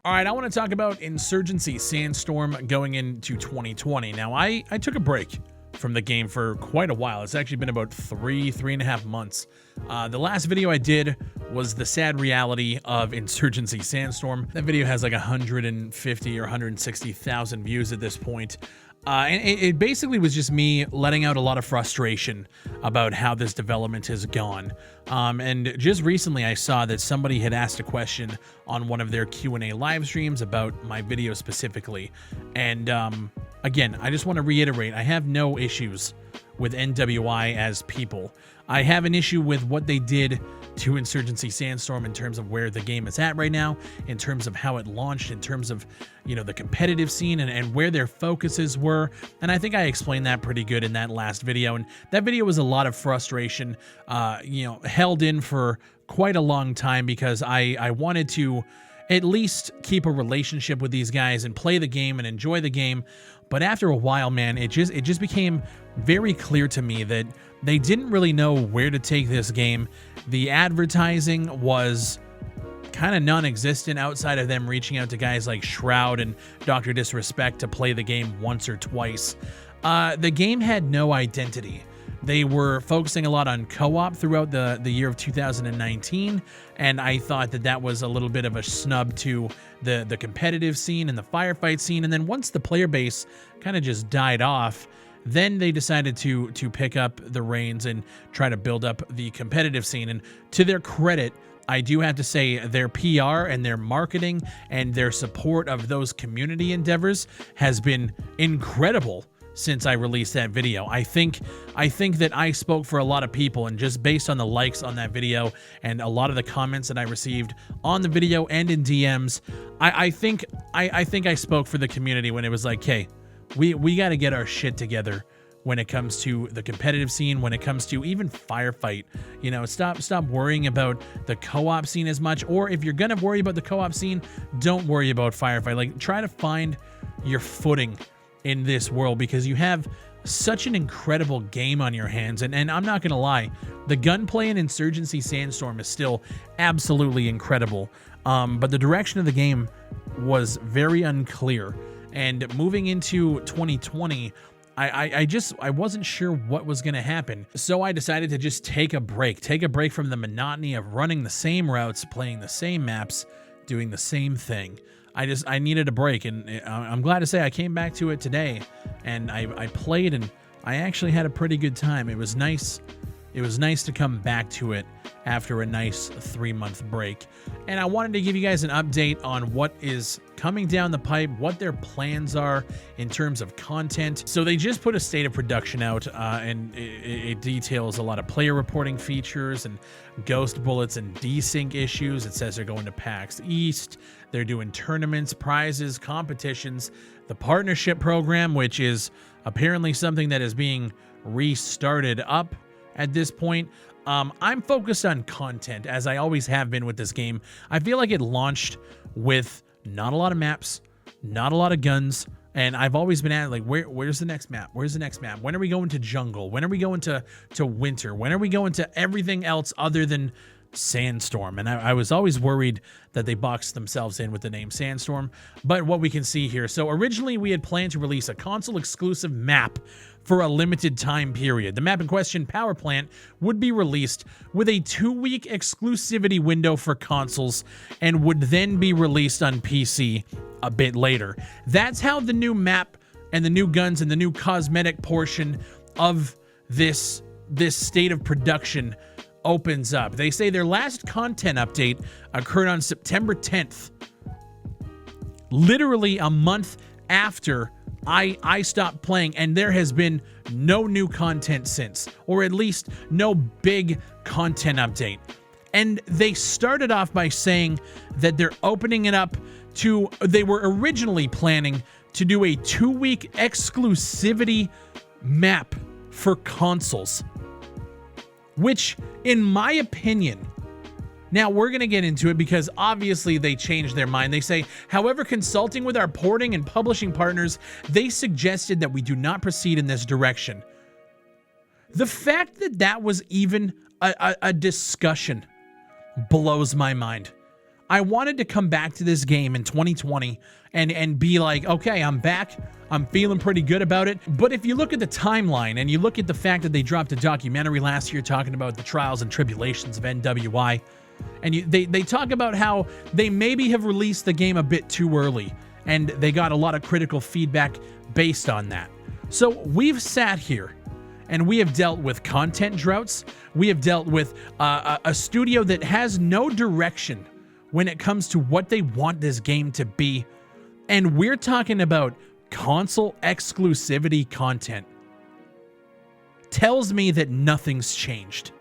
All right, I want to talk about Insurgency Sandstorm going into 2020. Now, I took a break from the game for quite a while. It's actually been about three and a half months. The last video I did was the sad reality of Insurgency Sandstorm. That video has like 150 or 160,000 views at this point. And it basically was just me letting out a lot of frustration about how this development has gone. And just recently I saw that somebody had asked a question on one of their Q&A live streams about my video specifically. And again, I just want to reiterate, I have no issues with NWI as people. I have an issue with what they did to Insurgency Sandstorm in terms of where the game is at right now, in terms of how it launched, in terms of, you know, the competitive scene and where their focuses were. And I think I explained that pretty good in that last video. And that video was a lot of frustration, you know, held in for quite a long time because I wanted to at least keep a relationship with these guys and play the game and enjoy the game. But after a while, man, it just became very clear to me that they didn't really know where to take this game. The advertising was kind of non-existent outside of them reaching out to guys like Shroud and Dr. Disrespect to play the game once or twice. The game had no identity. They were focusing a lot on co-op throughout the year of 2019, and I thought that was a little bit of a snub to the competitive scene and the firefight scene. And then once the player base kind of just died off, then they decided to pick up the reins and try to build up the competitive scene. And to their credit, I do have to say their PR and their marketing and their support of those community endeavors has been incredible since I released that video. I think that I spoke for a lot of people, and just based on the likes on that video and a lot of the comments that I received on the video and in DMs, I think I spoke for the community when it was like, hey, we got to get our shit together when it comes to the competitive scene, when it comes to even firefight. You know, stop worrying about the co-op scene as much, or if you're gonna worry about the co-op scene, don't worry about firefight. Like, try to find your footing in this world, because you have such an incredible game on your hands. And I'm not gonna lie, the gunplay in Insurgency Sandstorm is still absolutely incredible, but the direction of the game was very unclear. And moving into 2020, I wasn't sure what was gonna happen. So I decided to just take a break from the monotony of running the same routes, playing the same maps, doing the same thing. I needed a break, and I'm glad to say I came back to it today, and I played, and I actually had a pretty good time. It was nice. It was nice to come back to it after a nice 3-month break. And I wanted to give you guys an update on what is coming down the pipe, what their plans are in terms of content. So they just put a state of production out, and it details a lot of player reporting features and ghost bullets and desync issues. It says they're going to PAX East. They're doing tournaments, prizes, competitions, the partnership program, which is apparently something that is being restarted up at this point. I'm focused on content, as I always have been with this game. I feel like it launched with not a lot of maps, not a lot of guns, and I've always been at like, where's the next map? Where's the next map? When are we going to jungle? When are we going to winter? When are we going to everything else other than Sandstorm? And I was always worried that they boxed themselves in with the name Sandstorm. But what we can see here, so originally we had planned to release a console exclusive map for a limited time period. The map in question, Power Plant, would be released with a 2-week exclusivity window for consoles and would then be released on PC a bit later. That's how the new map and the new guns and the new cosmetic portion of this state of production opens up. They say their last content update occurred on September 10th, literally a month after I stopped playing, and there has been no new content since, or at least no big content update. And they started off by saying that they're opening it up to, they were originally planning to do a 2-week exclusivity map for consoles, which, in my opinion, now we're going to get into it because obviously they changed their mind. They say, however, consulting with our porting and publishing partners, they suggested that we do not proceed in this direction. The fact that that was even a discussion blows my mind. I wanted to come back to this game in 2020 and be like, okay, I'm back. I'm feeling pretty good about it. But if you look at the timeline and you look at the fact that they dropped a documentary last year talking about the trials and tribulations of NWI, and they talk about how they maybe have released the game a bit too early, and they got a lot of critical feedback based on that. So we've sat here and we have dealt with content droughts. We have dealt with a studio that has no direction when it comes to what they want this game to be. And we're talking about console exclusivity content. Tells me that nothing's changed.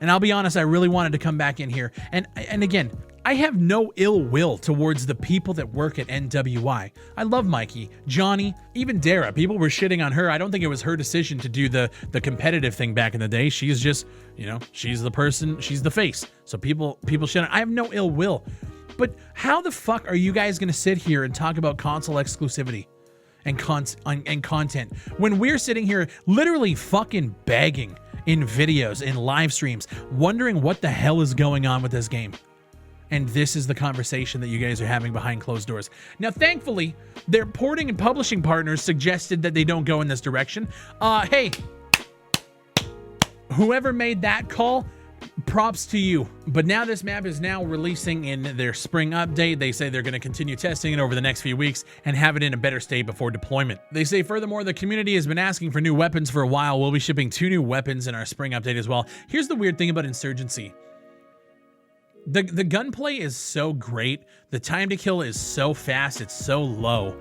And I'll be honest, I really wanted to come back in here. And again, I have no ill will towards the people that work at NWI. I love Mikey, Johnny, even Dara. People were shitting on her. I don't think it was her decision to do the competitive thing back in the day. She's just, you know, she's the person, she's the face. So people shit on. I have no ill will. But how the fuck are you guys going to sit here and talk about console exclusivity and content when we're sitting here literally fucking begging in videos, in live streams, wondering what the hell is going on with this game? And this is the conversation that you guys are having behind closed doors. Now, thankfully, their porting and publishing partners suggested that they don't go in this direction. Hey, whoever made that call, props to you. But now this map is now releasing in their spring update. They say they're going to continue testing it over the next few weeks and have it in a better state before deployment. They say, furthermore, the community has been asking for new weapons for a while. We'll be shipping 2 new weapons in our spring update as well. Here's the weird thing about Insurgency. The gunplay is so great, the time to kill is so fast, it's so low,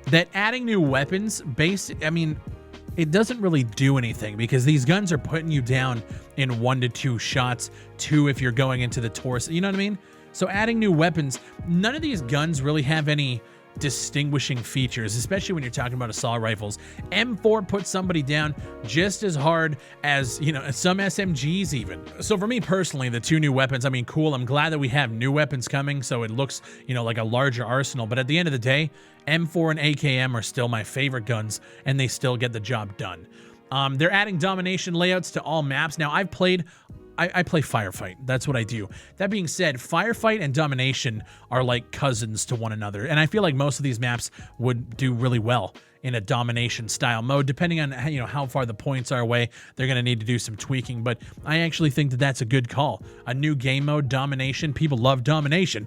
that adding new weapons, it doesn't really do anything, because these guns are putting you down in 1 to 2 shots, 2 if you're going into the torso, you know what I mean? So adding new weapons, none of these guns really have any distinguishing features, especially when you're talking about assault rifles. M4 puts somebody down just as hard as, you know, some SMGs even. So for me personally, the 2 new weapons, I mean, cool. I'm glad that we have new weapons coming, so it looks, you know, like a larger arsenal. But at the end of the day, M4 and AKM are still my favorite guns, and they still get the job done. They're adding domination layouts to all maps. Now, I play Firefight. That's what I do. That being said, Firefight and Domination are like cousins to one another. And I feel like most of these maps would do really well in a Domination style mode. Depending on, you know, how far the points are away, they're going to need to do some tweaking. But I actually think that that's a good call. A new game mode, Domination. People love Domination.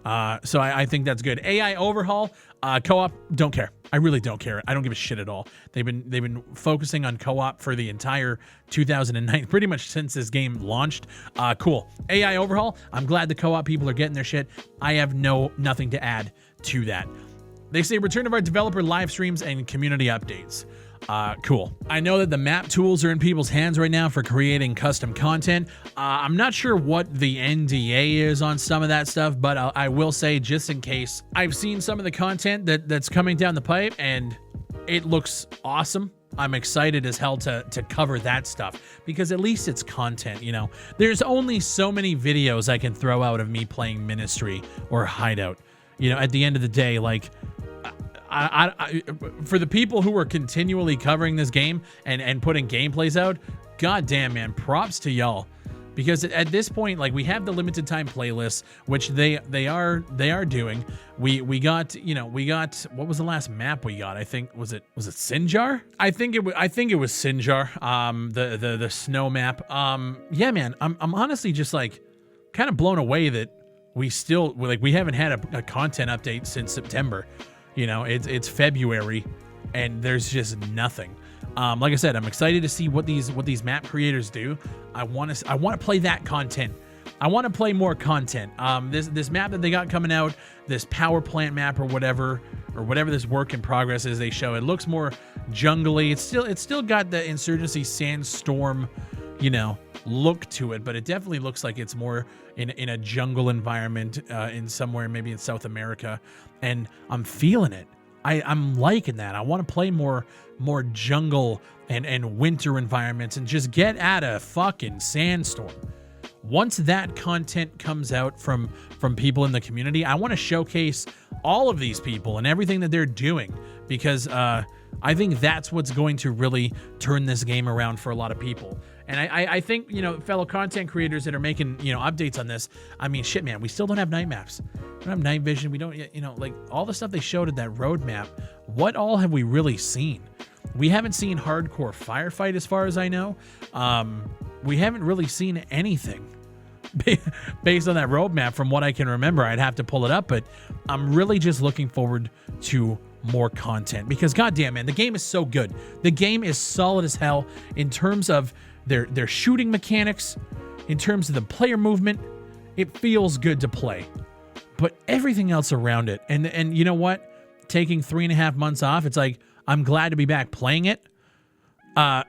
So I think that's good. AI overhaul, co-op, don't care. I really don't care. I don't give a shit at all. They've been focusing on co-op for the entire 2009, pretty much since this game launched. Cool. AI overhaul, I'm glad the co-op people are getting their shit. I have nothing to add to that. They say return of our developer live streams and community updates. Cool. I know that the map tools are in people's hands right now for creating custom content. I'm not sure what the NDA is on some of that stuff, but I will say, just in case, I've seen some of the content that's coming down the pipe, and it looks awesome. I'm excited as hell to cover that stuff, because at least it's content, you know. There's only so many videos I can throw out of me playing Ministry or Hideout. You know, at the end of the day, like, for the people who are continually covering this game and putting gameplays out, goddamn, man, props to y'all, because at this point, like, we have the limited time playlists, which they are doing. We got, you know, what was the last map we got? I think was it Sinjar? I think it was Sinjar. The snow map. Yeah, man, I'm honestly just like kind of blown away that we haven't had a content update since September. You know, it's February, and there's just nothing. Like I said, I'm excited to see what these map creators do. I want to play that content. I want to play more content. This map that they got coming out, this power plant map or whatever this work in progress is they show, it looks more jungly. It's still got the Insurgency Sandstorm, you know, look to it, but it definitely looks like it's more in a jungle environment, in somewhere maybe in South America, and I'm feeling it. I'm liking that. I want to play more jungle and winter environments and just get at a fucking sandstorm. Once that content comes out from people in the community, I want to showcase all of these people and everything that they're doing, because I think that's what's going to really turn this game around for a lot of people. And I think, you know, fellow content creators that are making, you know, updates on this, I mean, shit, man, we still don't have night maps. We don't have night vision. We don't, you know, like all the stuff they showed at that roadmap. What all have we really seen? We haven't seen hardcore firefight as far as I know. We haven't really seen anything based on that roadmap from what I can remember. I'd have to pull it up, but I'm really just looking forward to more content because goddamn, man, the game is so good. The game is solid as hell in terms of their shooting mechanics, in terms of the player movement. It feels good to play, but everything else around it, and you know what? Taking 3.5 months off, it's like I'm glad to be back playing it.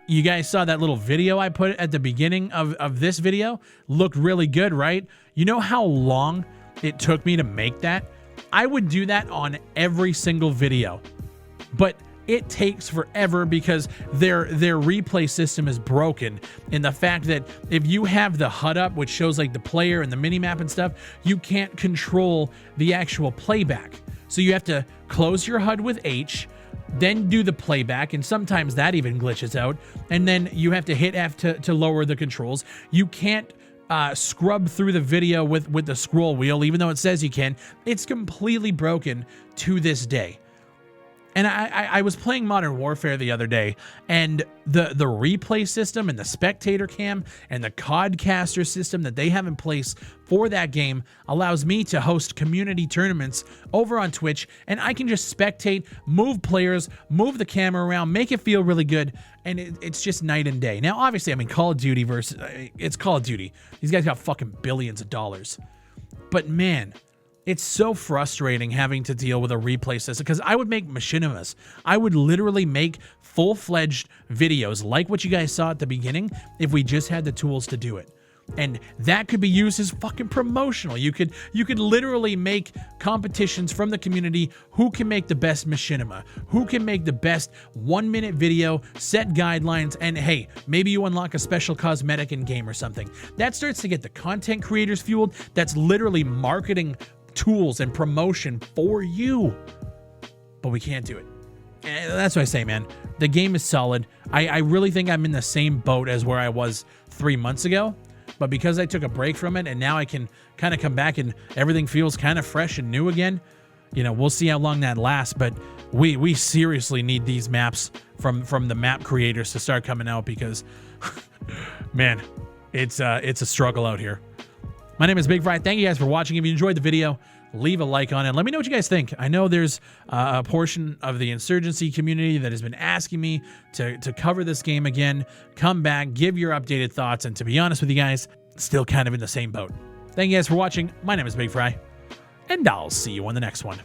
You guys saw that little video I put at the beginning of this video? Looked really good, right? You know how long it took me to make that? I would do that on every single video, but it takes forever because their replay system is broken. And the fact that if you have the HUD up, which shows like the player and the minimap and stuff, you can't control the actual playback. So you have to close your HUD with H, then do the playback, and sometimes that even glitches out, and then you have to hit F to lower the controls. You can't scrub through the video with the scroll wheel, even though it says you can. It's completely broken to this day. And I was playing Modern Warfare the other day, and the replay system and the spectator cam and the codcaster system that they have in place for that game allows me to host community tournaments over on Twitch, and I can just spectate, move players, move the camera around, make it feel really good, and it's just night and day. Now, obviously, I mean, Call of Duty versus... it's Call of Duty. These guys got fucking billions of dollars. But man... it's so frustrating having to deal with a replay system because I would make machinimas. I would literally make full-fledged videos like what you guys saw at the beginning if we just had the tools to do it. And that could be used as fucking promotional. You could literally make competitions from the community. Who can make the best machinima? Who can make the best 1-minute video, set guidelines, and hey, maybe you unlock a special cosmetic in game or something. That starts to get the content creators fueled. That's literally marketing tools and promotion for you, but we can't do it. And that's what I say, man. The game is solid. I really think I'm in the same boat as where I was 3 months ago, but because I took a break from it and now I can kind of come back and everything feels kind of fresh and new again, you know, we'll see how long that lasts, but we seriously need these maps from the map creators to start coming out because man, it's a struggle out here. My name is Bigfry. Thank you guys for watching. If you enjoyed the video, leave a like on it. Let me know what you guys think. I know there's a portion of the Insurgency community that has been asking me to cover this game again. Come back, give your updated thoughts, and to be honest with you guys, still kind of in the same boat. Thank you guys for watching. My name is Bigfry, and I'll see you on the next one.